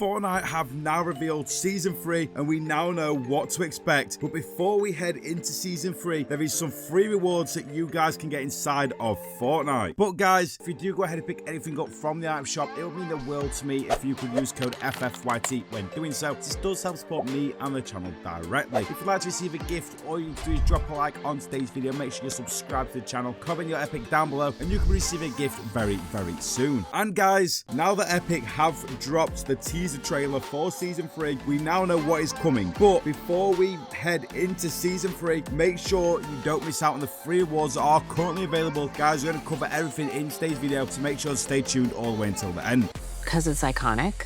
Fortnite have now revealed Season 3 and we now know what to expect. But before we head into Season 3, there is some free rewards that you guys can get inside of Fortnite. But guys, if you do go ahead and pick anything up from the item shop, it would mean the world to me if you could use code FFYT when doing so. This does help support me and the channel directly. If you'd like to receive a gift, all you need to do is drop a like on today's video. Make sure you subscribe to the channel, comment your epic down below, and you can receive a gift very soon. And guys, now that Epic have dropped the teaser trailer for Season 3, we now know what is coming. But before we head into Season 3, make sure you don't miss out on the free rewards that are currently available. Guys, we're going to cover everything in today's video, so make sure to stay tuned all the way until the end. Because it's iconic.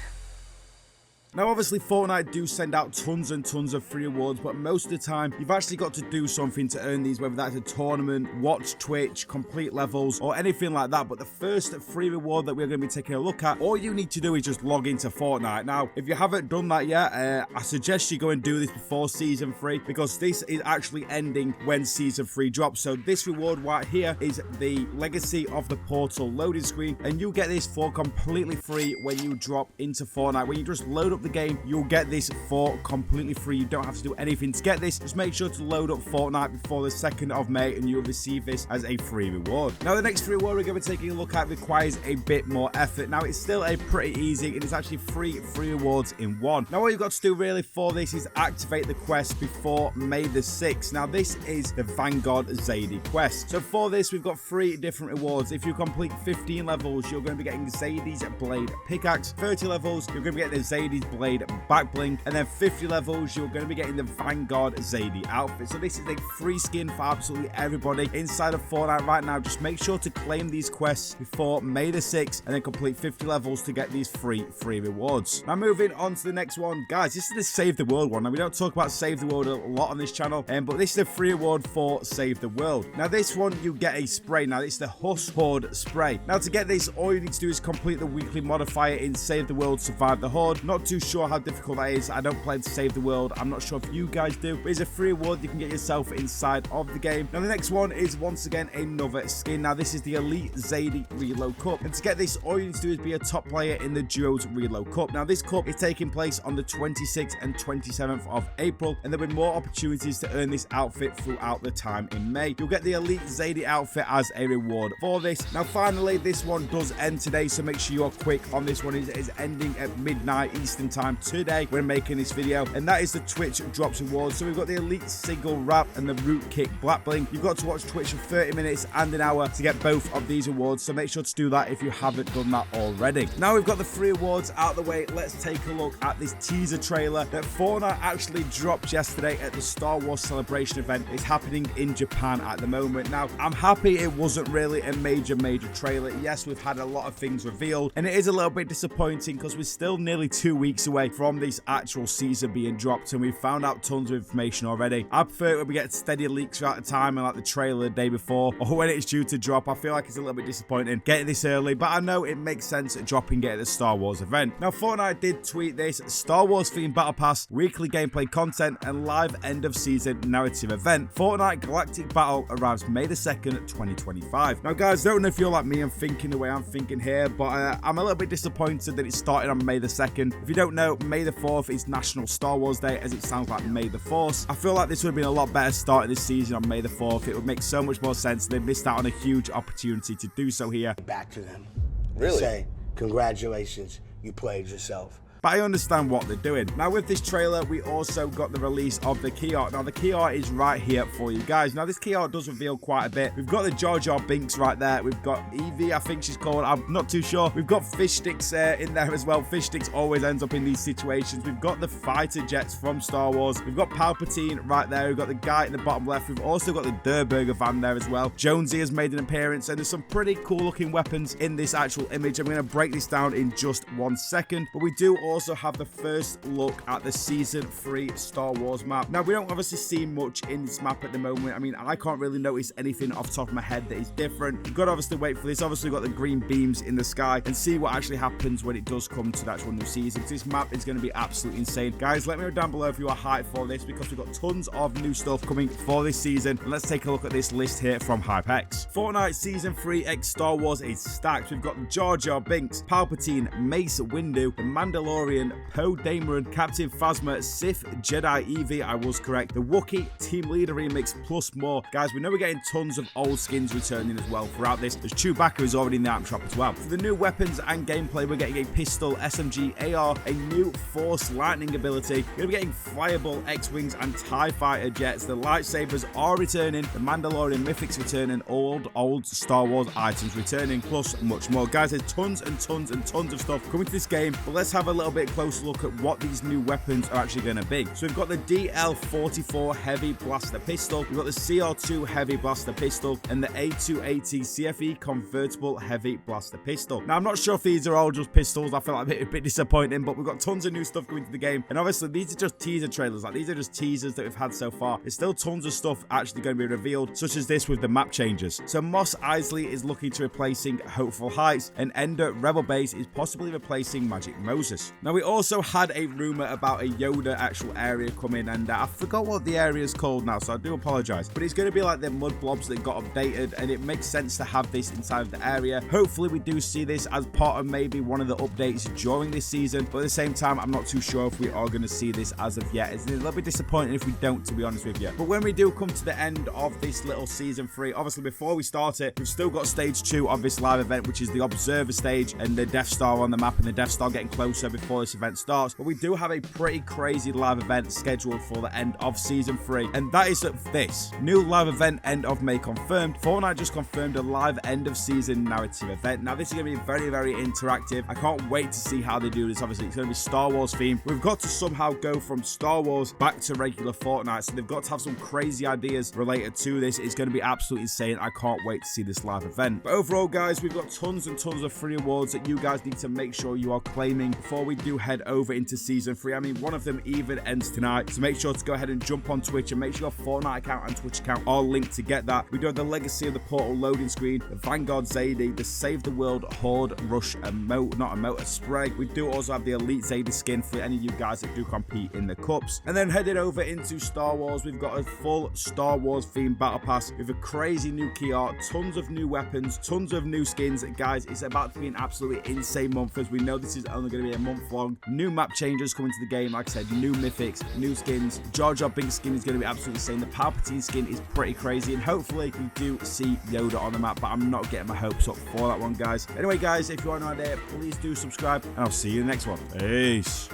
Now, obviously, Fortnite do send out tons and tons of free rewards, but most of the time, you've actually got to do something to earn these, whether that's a tournament, watch Twitch, complete levels, or anything like that. But the first free reward that we're going to be taking a look at, all you need to do is just log into Fortnite. Now, if you haven't done that yet, I suggest you go and do this before Season 3, because this is actually ending when Season 3 drops. So this reward right here is the Legacy of the Portal loading screen, and you get this for completely free when you drop into Fortnite. When you just load up the game, you'll get this for completely free. You don't have to do anything to get this. Just make sure to load up Fortnite before the 2nd of May and you'll receive this as a free reward. Now, the next free reward we're going to be taking a look at requires a bit more effort. Now, it's still a pretty easy, and it's actually free rewards in one. Now, all you've got to do really for this is activate the quest before May the 6th. Now, this is the Vanguard Zade quest. So for this, we've got 3 different rewards. If you complete 15 levels, you're going to be getting Zade's Blade Pickaxe. 30 levels, you're going to be getting the Zade's Blade back bling, and then 50 levels you're going to be getting the Vanguard Zade outfit. So this is a free skin for absolutely everybody inside of Fortnite right now. Just make sure to claim these quests before May the 6th and then complete 50 levels to get these free rewards. Now, moving on to the next one, guys, this is the Save the World one. Now, we don't talk about Save the World a lot on this channel, but this is a free reward for Save the World. Now, this one you get a spray. Now, it's the Husk Horde spray. Now, to get this, all you need to do is complete the weekly modifier in Save the World Survive the Horde. Not too sure how difficult that is. I don't play to Save the World. I'm not sure if you guys do, but it's a free reward you can get yourself inside of the game. Now, the next one is once again another skin. Now, this is the Elite Zade Reload Cup, and to get this, all you need to do is be a top player in the Duos Reload Cup. Now, this cup is taking place on the 26th and 27th of April, and there'll be more opportunities to earn this outfit throughout the time in May. You'll get the Elite Zade outfit as a reward for this. Now, finally, this one does end today, so make sure you're quick on this one. It is ending at midnight Eastern time today when making this video, and that is the Twitch drops reward. So we've got the Elite Single Wrap and the Root Kick Black Bling. You've got to watch Twitch for 30 minutes and an hour to get both of these awards, so make sure to do that if you haven't done that already. Now we've got the free awards out of the way, let's take a look at this teaser trailer that Fortnite actually dropped yesterday at the Star Wars Celebration event. It's happening in Japan at the moment. Now, I'm happy it wasn't really a major trailer. Yes, we've had a lot of things revealed, and it is a little bit disappointing because we're still nearly 2 weeks away from this actual season being dropped, and we found out tons of information already. I prefer it when we get steady leaks throughout the time and like the trailer the day before or when it's due to drop. I feel like it's a little bit disappointing getting this early, but I know it makes sense dropping it at the Star Wars event. Now, Fortnite did tweet this: Star Wars themed battle pass, weekly gameplay content, and live end of season narrative event. Fortnite Galactic Battle arrives May the 2nd, 2025. Now, guys, don't know if you're like me and thinking the way I'm thinking here, but I'm a little bit disappointed that it started on May the 2nd. If you don't know, May the 4th is National Star Wars Day, as it sounds like May the 4th. I feel like this would have been a lot better starting this season on May the 4th. It would make so much more sense. They missed out on a huge opportunity to do so here. Back to them. Really? Say, congratulations, you played yourself. But I understand what they're doing. Now, with this trailer, we also got the release of the key art. Now, the key art is right here for you guys. Now, this key art does reveal quite a bit. We've got the Jar Jar Binks right there. We've got Evie, I think she's called. I'm not too sure. We've got Fish Sticks in there as well. Fish Sticks always ends up in these situations. We've got the fighter jets from Star Wars. We've got Palpatine right there. We've got the guy in the bottom left. We've also got the Durburger van there as well. Jonesy has made an appearance, and there's some pretty cool looking weapons in this actual image. I'm going to break this down in just 1 second, but we do also have the first look at the Season 3 Star Wars map. Now, we don't obviously see much in this map at the moment. I mean, I can't really notice anything off the top of my head that is different. You've got to obviously wait for this. Obviously, we've got the green beams in the sky and see what actually happens when it does come to the actual new season. This map is going to be absolutely insane. Guys, let me know down below if you are hyped for this, because we've got tons of new stuff coming for this season. And let's take a look at this list here from HypeX. Fortnite Season 3 X Star Wars is stacked. We've got Jar Jar Binks, Palpatine, Mace Windu, the Mandalorian, Mandalorian, Poe Dameron, Captain Phasma, Sith, Jedi Eevee, I was correct, the Wookiee, Team Leader remix, plus more. Guys, we know we're getting tons of old skins returning as well throughout this. There's Chewbacca who's already in the item shop as well. For the new weapons and gameplay, we're getting a pistol, SMG, AR, a new Force lightning ability. We're going to be getting flyable X-Wings and TIE Fighter jets. The lightsabers are returning, the Mandalorian mythics returning, old Star Wars items returning, plus much more. Guys, there's tons and tons and tons of stuff coming to this game, but let's have a little bit closer look at what these new weapons are actually going to be. So we've got the DL44 Heavy Blaster Pistol, we've got the CR2 Heavy Blaster Pistol, and the A280 CFE Convertible Heavy Blaster Pistol. Now, I'm not sure if these are all just pistols. I feel like a bit disappointing, but we've got tons of new stuff coming to the game, and obviously these are just teaser trailers. Like, these are just teasers that we've had so far. There's still tons of stuff actually going to be revealed, such as this with the map changes. So Mos Eisley is looking to replacing Hopeful Heights, and Ender Rebel Base is possibly replacing Magic Moses. Now, we also had a rumor about a Yoda actual area coming, and I forgot what the area is called now, so I do apologize, but it's going to be like the mud blobs that got updated, and it makes sense to have this inside of the area. Hopefully we do see this as part of maybe one of the updates during this season, but at the same time, I'm not too sure if we are going to see this as of yet. It's a little bit disappointing if we don't, to be honest with you. But when we do come to the end of this little season 3, obviously before we start it, we've still got stage 2 of this live event, which is the Observer stage and the Death Star on the map, and the Death Star getting closer before this event starts. But we do have a pretty crazy live event scheduled for the end of season 3, and that is this new live event, end of May confirmed. Fortnite just confirmed a live end of season narrative event. Now, this is going to be very, very interactive. I can't wait to see how they do this. Obviously, it's going to be Star Wars themed. We've got to somehow go from Star Wars back to regular Fortnite, so they've got to have some crazy ideas related to this. It's going to be absolutely insane. I can't wait to see this live event. But overall, guys, we've got tons and tons of free awards that you guys need to make sure you are claiming before we do head over into season 3. I mean, one of them even ends tonight, so make sure to go ahead and jump on Twitch and make sure your Fortnite account and Twitch account are linked to get that. We do have the Legacy of the Portal loading screen, the Vanguard Zade, the Save the World Horde Rush emote, spray. We do also have the Elite Zade skin for any of you guys that do compete in the cups. And then heading over into Star Wars, we've got a full Star Wars themed battle pass with a crazy new key art, tons of new weapons, tons of new skins. Guys, it's about to be an absolutely insane month, as we know this is only going to be a month long. New map changes coming to the game, like I said, new mythics, new skins. Jar Jar Binks skin is going to be absolutely insane. The Palpatine skin is pretty crazy, and hopefully we do see Yoda on the map, but I'm not getting my hopes up for that one, guys. Anyway, guys, if you want an idea, please do subscribe, and I'll see you in the next one. Peace.